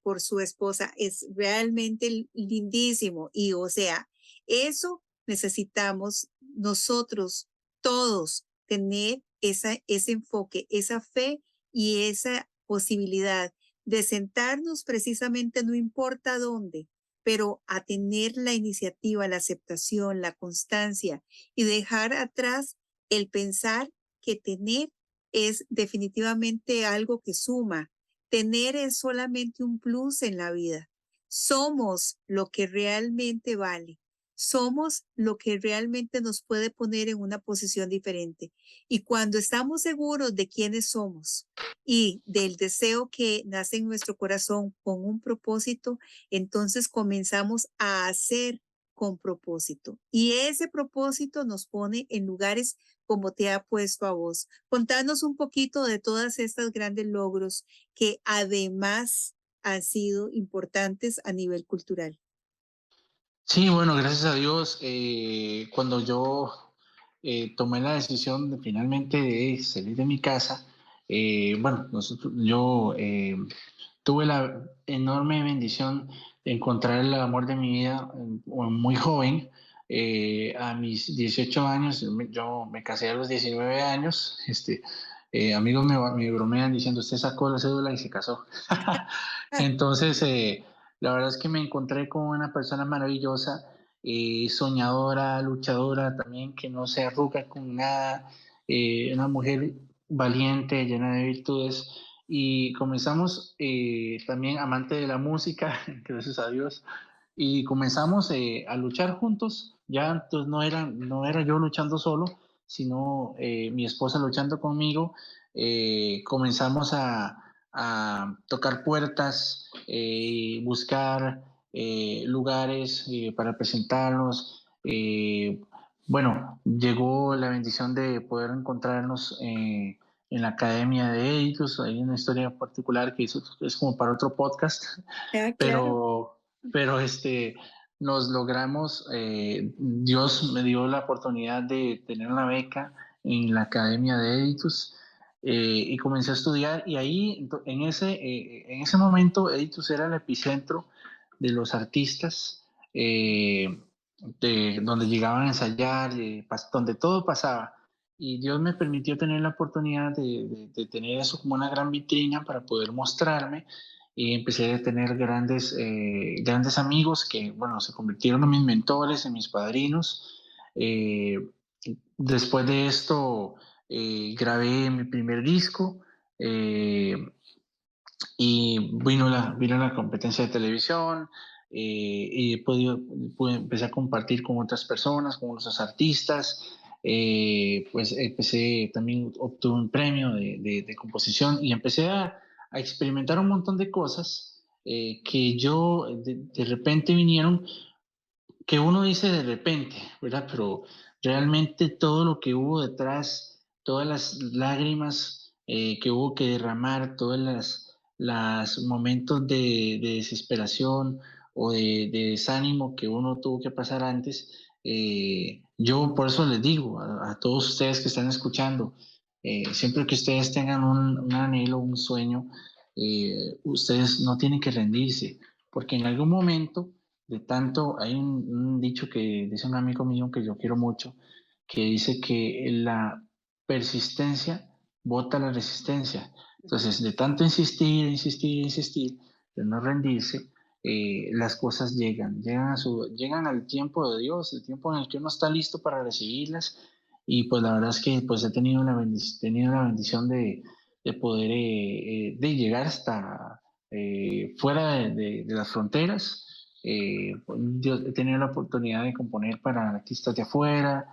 por su esposa es realmente lindísimo. Y o sea, eso necesitamos nosotros todos tener ese enfoque, esa fe y esa posibilidad de sentarnos precisamente no importa dónde, pero a tener la iniciativa, la aceptación, la constancia y dejar atrás el pensar que tener es definitivamente algo que suma. Tener es solamente un plus en la vida. Somos lo que realmente vale. Somos lo que realmente nos puede poner en una posición diferente. Y cuando estamos seguros de quiénes somos y del deseo que nace en nuestro corazón con un propósito, entonces comenzamos a hacer con propósito. Y ese propósito nos pone en lugares como te ha puesto a vos. Contanos un poquito de todas estas grandes logros que además han sido importantes a nivel cultural. Sí, bueno, gracias a Dios, cuando yo tomé la decisión finalmente de salir de mi casa, bueno, yo tuve la enorme bendición de encontrar el amor de mi vida muy joven. A mis 18 años, yo me casé a los 19 años. Amigos me bromean diciendo, usted sacó la cédula y se casó. Entonces, la verdad es que me encontré con una persona maravillosa, soñadora, luchadora también, que no se arruga con nada, una mujer valiente, llena de virtudes. Y comenzamos, también amante de la música, gracias a Dios, y comenzamos a luchar juntos. Ya entonces no era yo luchando solo, sino mi esposa luchando conmigo. Comenzamos a tocar puertas, buscar lugares para presentarnos. Bueno, llegó la bendición de poder encontrarnos en la Academia de Editus. Hay una historia particular que es como para otro podcast, Ah, claro. pero, pero nos logramos, Dios me dio la oportunidad de tener una beca en la Academia de Editus y comencé a estudiar y ahí en ese momento Editus era el epicentro de los artistas, donde llegaban a ensayar, donde todo pasaba. Y Dios me permitió tener la oportunidad de tener eso como una gran vitrina para poder mostrarme y empecé a tener grandes amigos que, bueno, se convirtieron en mis mentores, en mis padrinos. Eh, Después de esto, grabé mi primer disco eh, y vino la competencia de televisión y empecé a compartir con otras personas, con otros artistas. Pues empecé, también obtuve un premio de composición y empecé a experimentar un montón de cosas que de repente vinieron, que uno dice de repente, ¿verdad? Pero realmente todo lo que hubo detrás, todas las lágrimas que hubo que derramar, todas las momentos de desesperación o de desánimo que uno tuvo que pasar antes, yo por eso les digo a todos ustedes que están escuchando, siempre que ustedes tengan un anhelo, un sueño, ustedes no tienen que rendirse, porque en algún momento de tanto, hay un dicho que dice un amigo mío que yo quiero mucho, que dice que la persistencia bota la resistencia. Entonces, de tanto insistir, insistir, insistir, de no rendirse, las cosas llegan al tiempo de Dios, el tiempo en el que uno está listo para recibirlas. Y pues la verdad es que pues he tenido la bendición de poder de llegar hasta fuera de las fronteras. Yo he tenido la oportunidad de componer para artistas de afuera,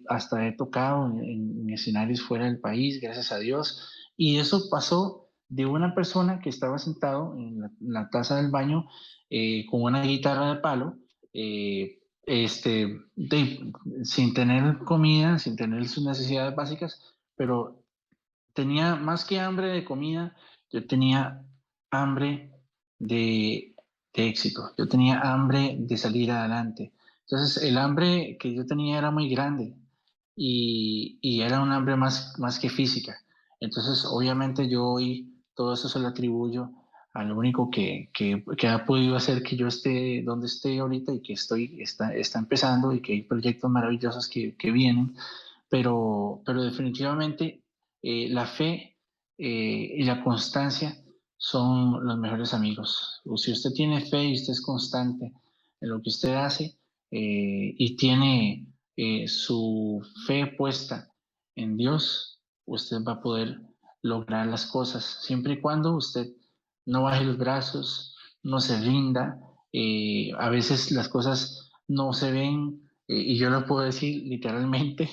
hasta he tocado en escenarios fuera del país, gracias a Dios, y eso pasó de una persona que estaba sentado en la taza del baño con una guitarra de palo, sin tener comida, sin tener sus necesidades básicas, pero tenía más que hambre de comida, yo tenía hambre de, de éxito, yo tenía hambre de salir adelante. Entonces el hambre que yo tenía era muy grande y era un hambre más que física. Entonces obviamente yo hoy todo eso se lo atribuyo a lo único que ha podido hacer que yo esté donde esté ahorita y que está empezando y que hay proyectos maravillosos que vienen, pero definitivamente la fe y la constancia son los mejores amigos. O si usted tiene fe y usted es constante en lo que usted hace y tiene su fe puesta en Dios, usted va a poder lograr las cosas, siempre y cuando usted no baje los brazos, no se rinda. A veces las cosas no se ven, y yo lo puedo decir literalmente,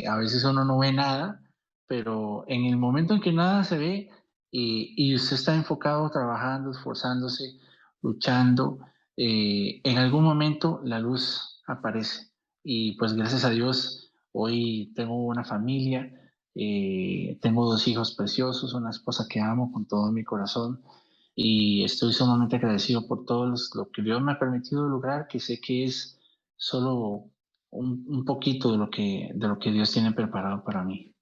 a veces uno no ve nada, pero en el momento en que nada se ve y usted está enfocado, trabajando, esforzándose, luchando, en algún momento la luz aparece. Y pues gracias a Dios, hoy tengo una familia, tengo dos hijos preciosos, una esposa que amo con todo mi corazón y estoy sumamente agradecido por todo lo que Dios me ha permitido lograr, que sé que es solo un poquito de lo que Dios tiene preparado para mí.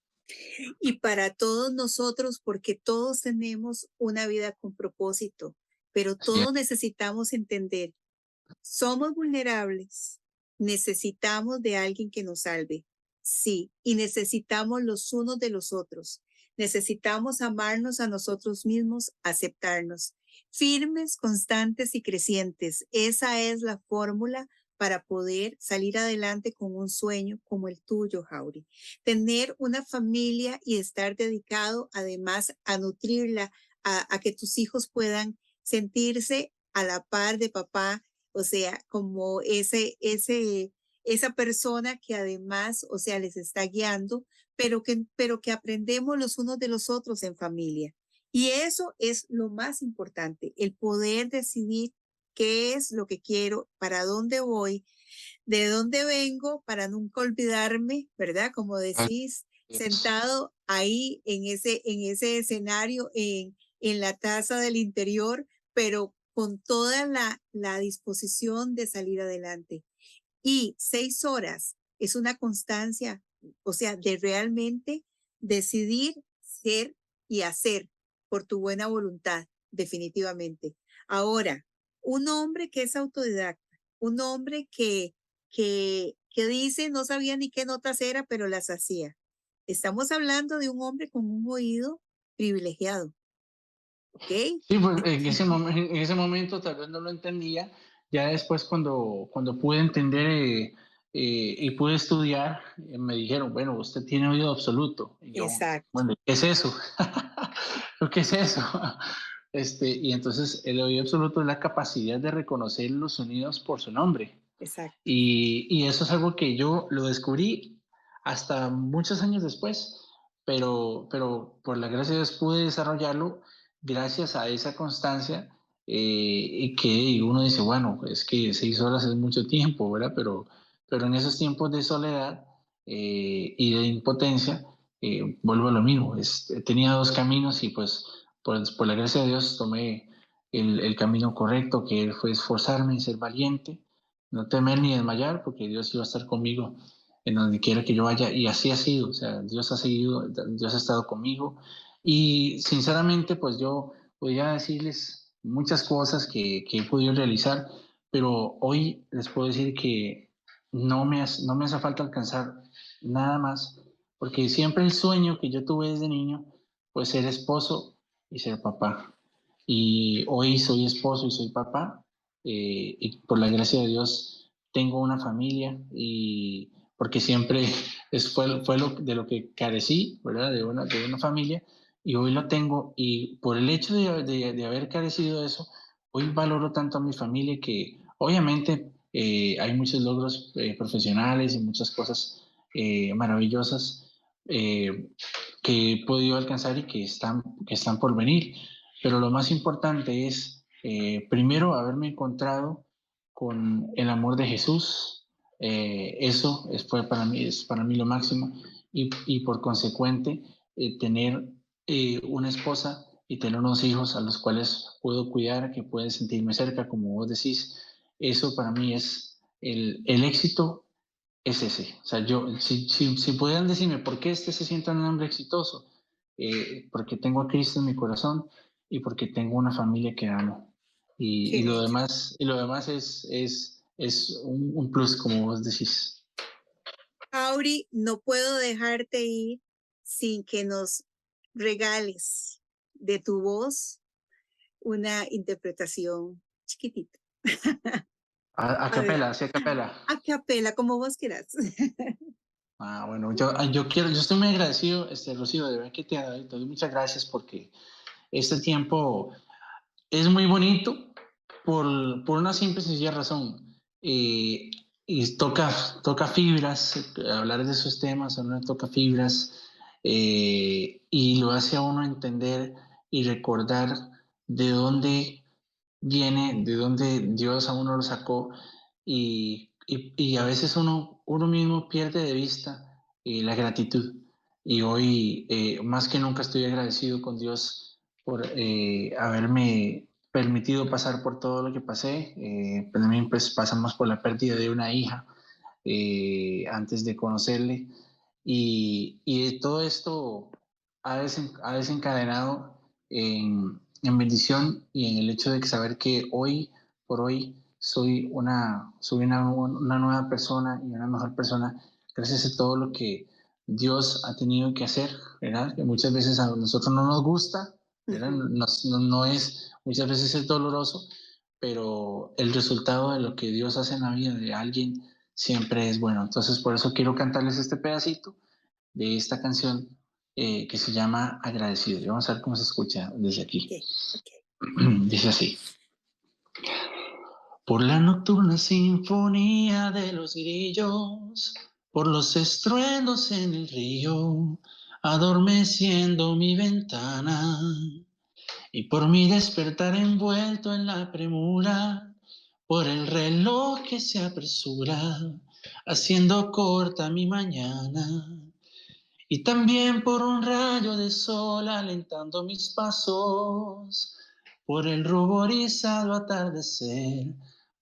Y para todos nosotros, porque todos tenemos una vida con propósito, pero Así es, todos necesitamos entender, somos vulnerables, necesitamos de alguien que nos salve, sí, y necesitamos los unos de los otros. Necesitamos amarnos a nosotros mismos, aceptarnos, firmes, constantes y crecientes. Esa es la fórmula para poder salir adelante con un sueño como el tuyo, Jauri. Tener una familia y estar dedicado además a nutrirla, a que tus hijos puedan sentirse a la par de papá, o sea, como esa persona que además, o sea, les está guiando, pero que aprendemos los unos de los otros en familia. Y eso es lo más importante, el poder decidir qué es lo que quiero, para dónde voy, de dónde vengo, para nunca olvidarme, ¿verdad? Como Así decís, es. sentado ahí en ese escenario, en la taza del interior, pero con toda la disposición de salir adelante. Y 6 horas es una constancia, o sea, de realmente decidir ser y hacer por tu buena voluntad, definitivamente. Ahora, un hombre que es autodidacta, un hombre que dice no sabía ni qué notas era, pero las hacía. Estamos hablando de un hombre con un oído privilegiado, ¿ok? Sí, pues en ese momento tal vez no lo entendía. Ya después cuando pude entender y pude estudiar, me dijeron, bueno, usted tiene oído absoluto. Y yo, Exacto, bueno, ¿qué es eso? ¿Qué es eso? Y entonces el oído absoluto es la capacidad de reconocer los sonidos por su nombre. exacto. Y eso es algo que yo lo descubrí hasta muchos años después, pero por la gracia de Dios pude desarrollarlo gracias a esa constancia y que uno dice, bueno, es que 6 horas es mucho tiempo, ¿verdad? Pero en esos tiempos de soledad y de impotencia, vuelvo a lo mismo, tenía dos caminos y pues por la gracia de Dios tomé el camino correcto, que fue esforzarme en ser valiente, no temer ni desmayar, porque Dios iba a estar conmigo en donde quiera que yo vaya, y así ha sido, o sea, Dios ha estado conmigo, y sinceramente, pues yo podría decirles muchas cosas que he podido realizar, pero hoy les puedo decir que no me hace falta alcanzar nada más, porque siempre el sueño que yo tuve desde niño, pues ser esposo y ser papá. Y hoy soy esposo y soy papá, y por la gracia de Dios tengo una familia y porque siempre fue de lo que carecí, ¿verdad? De una familia y hoy lo tengo y por el hecho de haber carecido de eso, hoy valoro tanto a mi familia que obviamente hay muchos logros profesionales y muchas cosas maravillosas que he podido alcanzar y que están por venir. Pero lo más importante es, primero, haberme encontrado con el amor de Jesús. Es para mí lo máximo. Y por consecuente, tener una esposa y tener unos hijos a los cuales puedo cuidar, que pueden sentirme cerca, como vos decís. Eso para mí es el éxito es ese. O sea, si pudieran decirme por qué se siente un hombre exitoso, porque tengo a Cristo en mi corazón y porque tengo una familia que amo. Qué bello. Y lo demás es un plus, como vos decís. Auri, no puedo dejarte ir sin que nos regales de tu voz una interpretación chiquitita. A A ver, capela, sí, a capela. a capela, como vos quieras. Bueno, yo estoy muy agradecido, Rocío, de verdad que te doy muchas gracias porque este tiempo es muy bonito por una simple y sencilla razón. Y toca fibras, hablar de esos temas, uno toca fibras y lo hace a uno entender y recordar de dónde viene, de dónde Dios a uno lo sacó y a veces uno mismo pierde de vista la gratitud. Y hoy más que nunca estoy agradecido con Dios por haberme permitido pasar por todo lo que pasé. También pues pasamos por la pérdida de una hija antes de conocerle y todo esto ha desencadenado en bendición y en el hecho de saber que hoy por hoy soy una nueva persona y una mejor persona gracias a todo lo que Dios ha tenido que hacer, ¿verdad? Que muchas veces a nosotros no nos gusta, ¿verdad? Ujú. No es, muchas veces es doloroso, pero el resultado de lo que Dios hace en la vida de alguien siempre es bueno. Entonces, por eso quiero cantarles este pedacito de esta canción que se llama Agradecido. Y vamos a ver cómo se escucha desde Ok, aquí. ok. Dice así. Por la nocturna sinfonía de los grillos, por los estruendos en el río, adormeciendo mi ventana, Y por mi despertar envuelto en la premura, por el reloj que se apresura, haciendo corta mi mañana. Y también por un rayo de sol alentando mis pasos, por el ruborizado atardecer,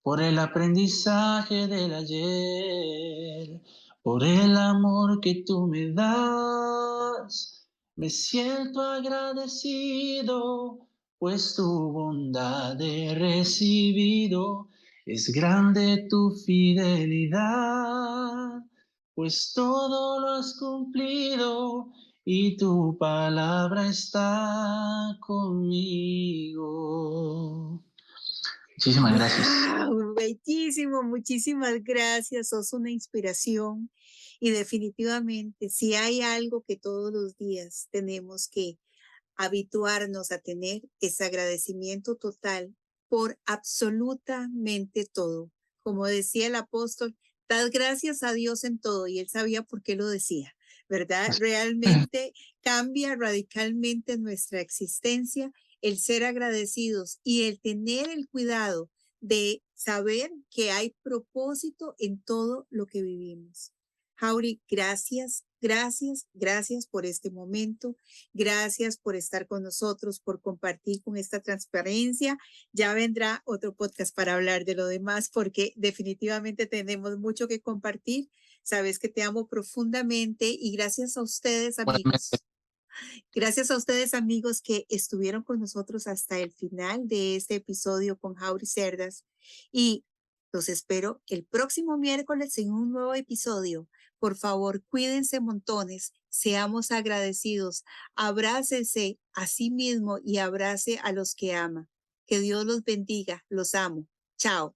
por el aprendizaje del ayer, por el amor que tú me das. Me siento agradecido, pues tu bondad he recibido. Es grande tu fidelidad, pues todo lo has cumplido y tu palabra está conmigo. Muchísimas gracias. ¡Wow! Bellísimo, muchísimas gracias. Sos una inspiración y definitivamente si hay algo que todos los días tenemos que habituarnos a tener es agradecimiento total por absolutamente todo. Como decía el apóstol, dad gracias a Dios en todo y él sabía por qué lo decía, ¿verdad? Realmente cambia radicalmente nuestra existencia el ser agradecidos y el tener el cuidado de saber que hay propósito en todo lo que vivimos. Jauri, gracias, gracias, gracias por este momento. Gracias por estar con nosotros, por compartir con esta transparencia. Ya vendrá otro podcast para hablar de lo demás porque definitivamente tenemos mucho que compartir. Sabes que te amo profundamente y gracias a ustedes, Igualmente, amigos. Gracias a ustedes, amigos, que estuvieron con nosotros hasta el final de este episodio con Jauri Cerdas. Y los espero el próximo miércoles en un nuevo episodio. Por favor, cuídense montones, seamos agradecidos, abrácese a sí mismo y abrace a los que ama. Que Dios los bendiga, los amo. Chao.